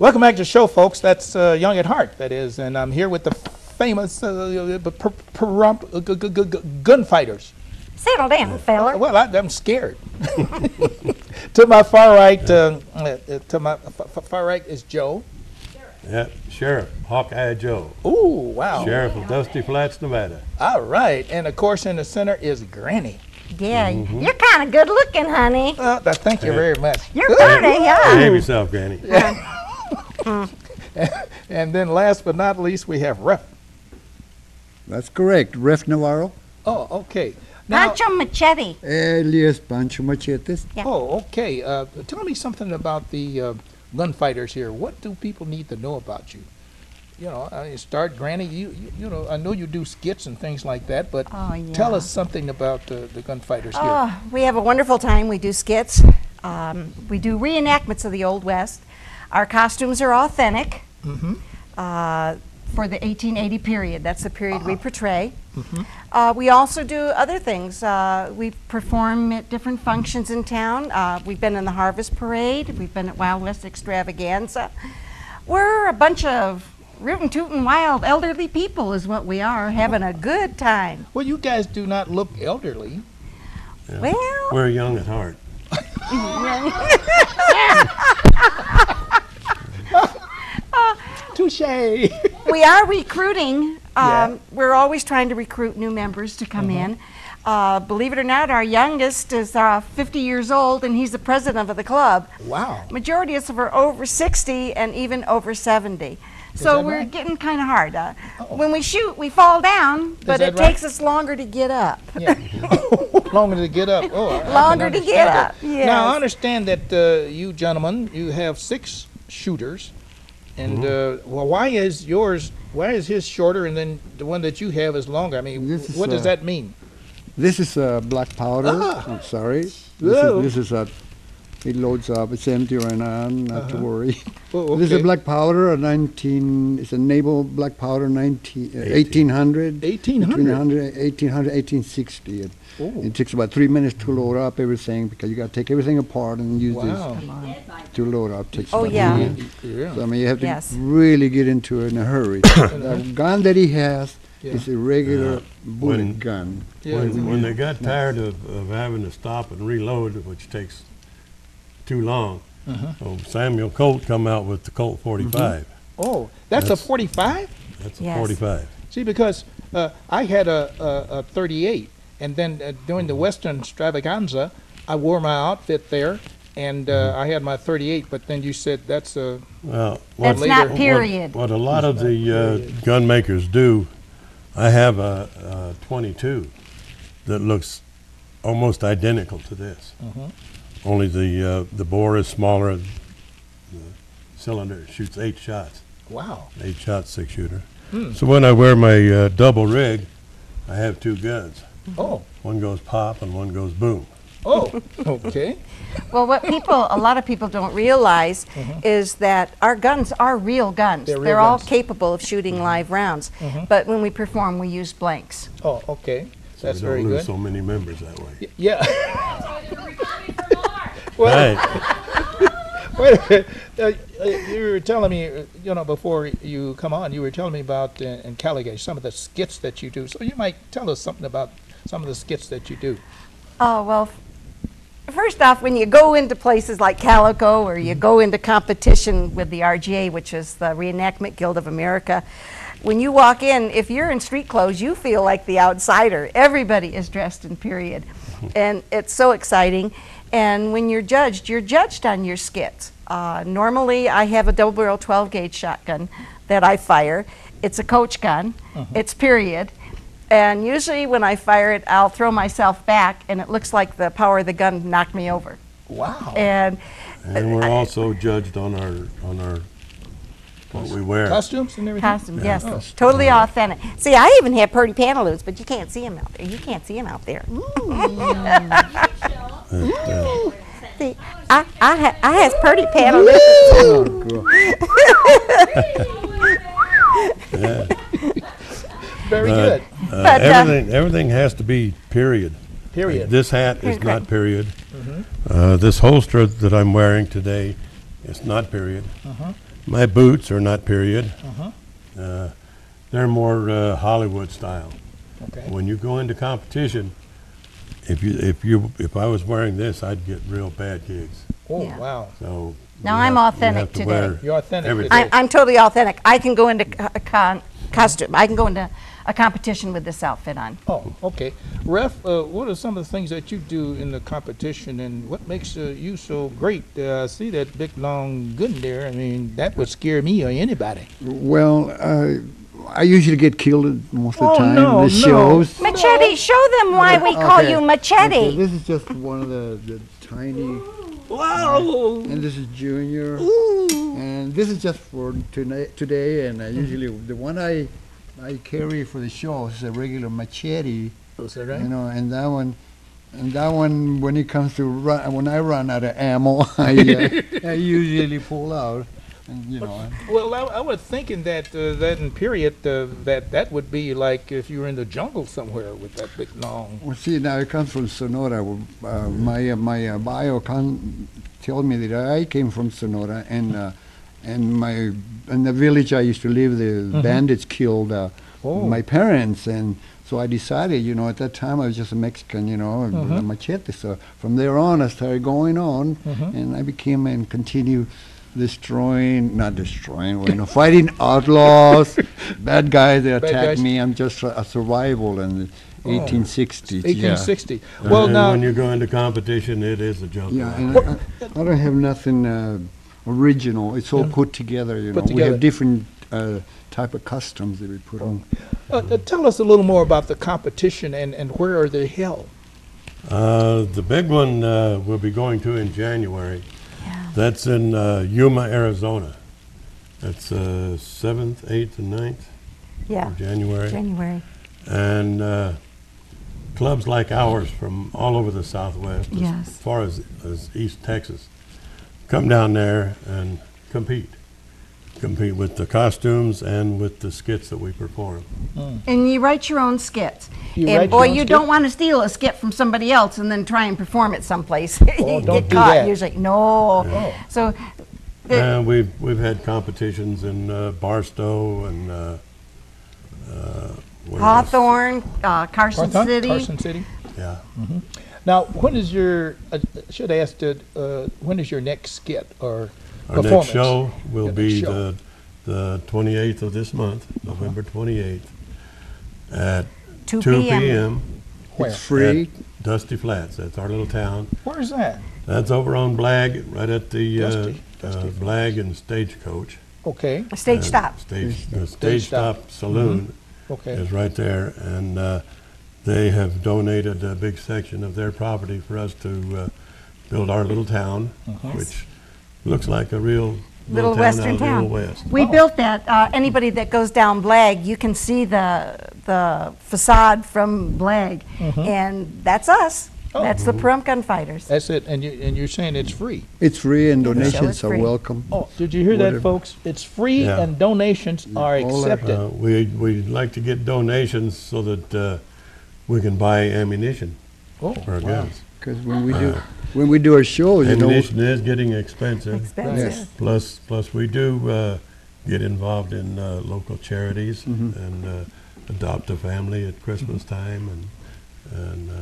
Welcome back to the show, folks. That's Young at Heart, that is. And I'm here with the famous gunfighters. Settle down, fella. Well, I'm scared. To my far right, is Joe. Yep, Sheriff Hawkeye Joe. Ooh, wow. Sheriff of Dusty Flats, Nevada. All right, and of course in the center is Granny. Yeah, you're kind of good looking, honey. Thank you very much. You're pretty, yeah. Behave yourself, Granny. And then last but not least, we have Ref. That's correct, Ref Navarro. Oh, okay. Now, Pancho Machete. Alias Pancho Machetes. Yeah. oh, okay. Tell me something about the gunfighters here. What do people need to know about you? You know, start, Granny. You know, I know you do skits and things like that, but tell us something about the gunfighters here. We have a wonderful time. We do skits. We do reenactments of the Old West. Our costumes are authentic for the 1880 period. That's the period we portray. We also do other things. We perform at different functions in town. We've been in the Harvest Parade. We've been at Wild West Extravaganza. We're a bunch of rootin' tootin' wild elderly people is what we are, having a good time. Well, you guys do not look elderly. Yeah. Well, we're young at heart. Touche. We are recruiting. We're always trying to recruit new members to come in. Believe it or not, our youngest is 50 years old, and he's the president of the club. Wow. Majority of us are over 60 and even over 70. So we're getting kind of hard. When we shoot, we fall down, but it takes us longer to get up. Yeah. Longer to get up. Oh, longer to get up. Yes. Now, I understand that you gentlemen, you have 6 shooters, and well, why is his shorter, and then the one that you have is longer? I mean, what does that mean? This is black powder. I'm sorry. This is a. It loads up. It's empty right now. Not to worry. Oh, okay. This is a black powder. It's a naval black powder. 1800. 1860. It takes about 3 minutes to load up everything because you got to take everything apart and use this to load up. Takes about 3 minutes. So I mean, you have to really get into it in a hurry. The gun that he has is a regular bullet gun. When they got tired of having to stop and reload, which takes too long, so Samuel Colt come out with the Colt 45. Oh, that's a 45? That's a 45. See, because I had a 38, and then during the Western Extravaganza, I wore my outfit there, and I had my 38, but then you said that's a that's not period. What a lot of the gun makers do, I have a 22 that looks almost identical to this. Only the bore is smaller. The cylinder shoots 8 shots. Wow. 8 shot 6-shooter. So when I wear my double rig, I have 2 guns. Oh. One goes pop and one goes boom. Oh, okay. Well, what a lot of people don't realize is that our guns are real guns. They're all capable of shooting live rounds. But when we perform, we use blanks. Oh, okay. So that's we very don't lose good. so many members that way. Yeah. Well, wait a minute. You were telling me, you know, before you come on, you were telling me about in Caligash some of the skits that you do. So you might tell us something about some of the skits that you do. Oh, well, first off, when you go into places like Calico or you go into competition with the RGA, which is the Reenactment Guild of America, when you walk in, if you're in street clothes, you feel like the outsider. Everybody is dressed in period. And it's so exciting. And when you're judged on your skits. Normally, I have a double-barrel 12-gauge shotgun that I fire. It's a coach gun. It's period. And usually when I fire it, I'll throw myself back, and it looks like the power of the gun knocked me over. Wow. And we're also judged on our what we wear. Costumes and everything? Costumes, yes. Totally authentic. See, I even have pretty pantaloons, but you can't see them out there. You can't see them out there. See, I have pretty pantaloons. Very good. But, everything has to be period. Period. This hat is not period. This holster that I'm wearing today is not period. My boots are not period. They're more Hollywood style. Okay. When you go into competition, if I was wearing this, I'd get real bad gigs. Oh, Yeah. wow. So Now you I'm have- you authentic have to today. wear You're authentic everything. today. I'm totally authentic. I can go into a costume. I can go into a competition with this outfit on. Oh, okay. Ref, what are some of the things that you do in the competition, and what makes you so great? I see that big long gun there. I mean, that would scare me or anybody. Well, I usually get killed most of the Oh, time no, in no. the shows. Machete, show them why we call Okay. you Okay, Machete. this is just one of the tiny, Wow. and this is Junior, and this is just for today. And I usually the one I carry for the show is a regular machete, Is that right? you know, and that one when it comes to when I run out of ammo, I usually pull out, and you know. Well, I was thinking that that in period that would be like if you were in the jungle somewhere with that big long. Well, see, now it comes from Sonora. My bio told me that I came from Sonora, and in the village I used to live, the bandits killed my parents, and so I decided, you know, at that time I was just a Mexican, you know, with a machete. So from there on, I started going on, and I became and continue not destroying, you know, fighting outlaws, bad guys that Bad attack guys. me. I'm just a survival in the 1860s. 1860. Well, And now when you go into competition, it is a jump. Yeah, rope. and I don't have nothing original. It's all put together, you know. Put We together. have different type of customs that we put on. tell us a little more about the competition and where are they held? The big one we'll be going to in January. Yeah. That's in Yuma, Arizona. That's 7th, 8th, and 9th Yeah, of January. January. And clubs like ours from all over the Southwest, Yes. as far as East Texas, come down there and compete. Compete with the costumes and with the skits that we perform. And you write your own skits. You And write boy, your own you skit? don't want to steal a skit from somebody else and then try and perform it someplace. Oh, You don't get do caught that. usually. No. Oh. So And we've had competitions in Barstow and what else? Hawthorne, Carson City. Carson City. Yeah. Now, when is your, should I ask, when is your next skit or Our performance? next show will Your be next show. the 28th of this month, November 28th, at 2 2 p.m. p.m. Where? It's free. at Dusty Flats. That's our little town. Where is that? That's over on Blag, right at the Dusty Flats. Blag and Stagecoach. Okay, A stage And stop. The Stage Stage Stop. Stop Saloon okay. is right there, and they have donated a big section of their property for us to build our little town, which looks like a real Little town western out of the town. Old West. We built that. Anybody that goes down Blag, you can see the facade from Blag, and that's us. Oh. That's the Pahrump Gunfighters. That's it, and you're saying it's free. It's free and So donations it's are free. welcome. Oh, did you hear that, Whatever. folks? It's free Yeah. and donations are all that. accepted. We like to get donations so that we can buy ammunition Oh, for our wow. guns. Because when we do our shows, you know, Ammunition is getting expensive. Expensive. Yes. Plus we do get involved in local charities and adopt a family at Christmas time and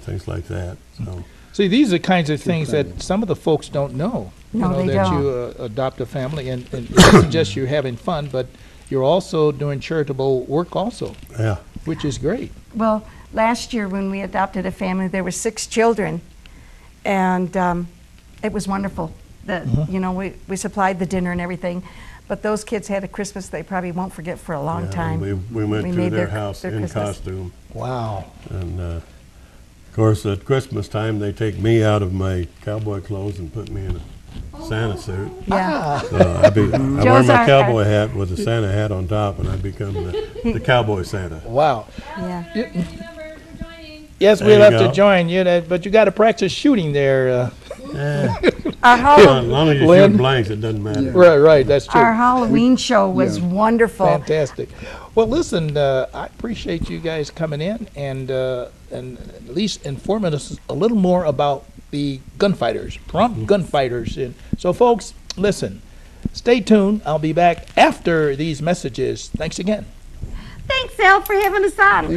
things like that. So See, these are kinds of things that some of the folks don't know. No, you know, they that don't. you adopt a family, and it isn't just you're having fun, but you're also doing charitable work also, yeah, which is great. Well, last year when we adopted a family, there were 6 children, and it was wonderful. You know, we supplied the dinner and everything, but those kids had a Christmas they probably won't forget for a long yeah, time. We went We to made their their- house their in Christmas. costume, Wow. and of course at Christmas time they take me out of my cowboy clothes and put me in a Santa suit. Yeah. So I wear Joe's my our- cowboy hat with a Santa hat on top, and I become the cowboy Santa. Wow. Yeah. Yes, There we'll you have to go. join you, but you got to practice shooting there. Yeah. Our, As long as you Lynn? shoot blanks, it doesn't matter. Right, that's true. our Halloween show was wonderful. Fantastic. Well, listen, I appreciate you guys coming in and at least informing us a little more about the gunfighters, Pahrump gunfighters. And so, folks, listen, Stay tuned. I'll be back after these messages. Thanks again. Thanks, Al, for having us on.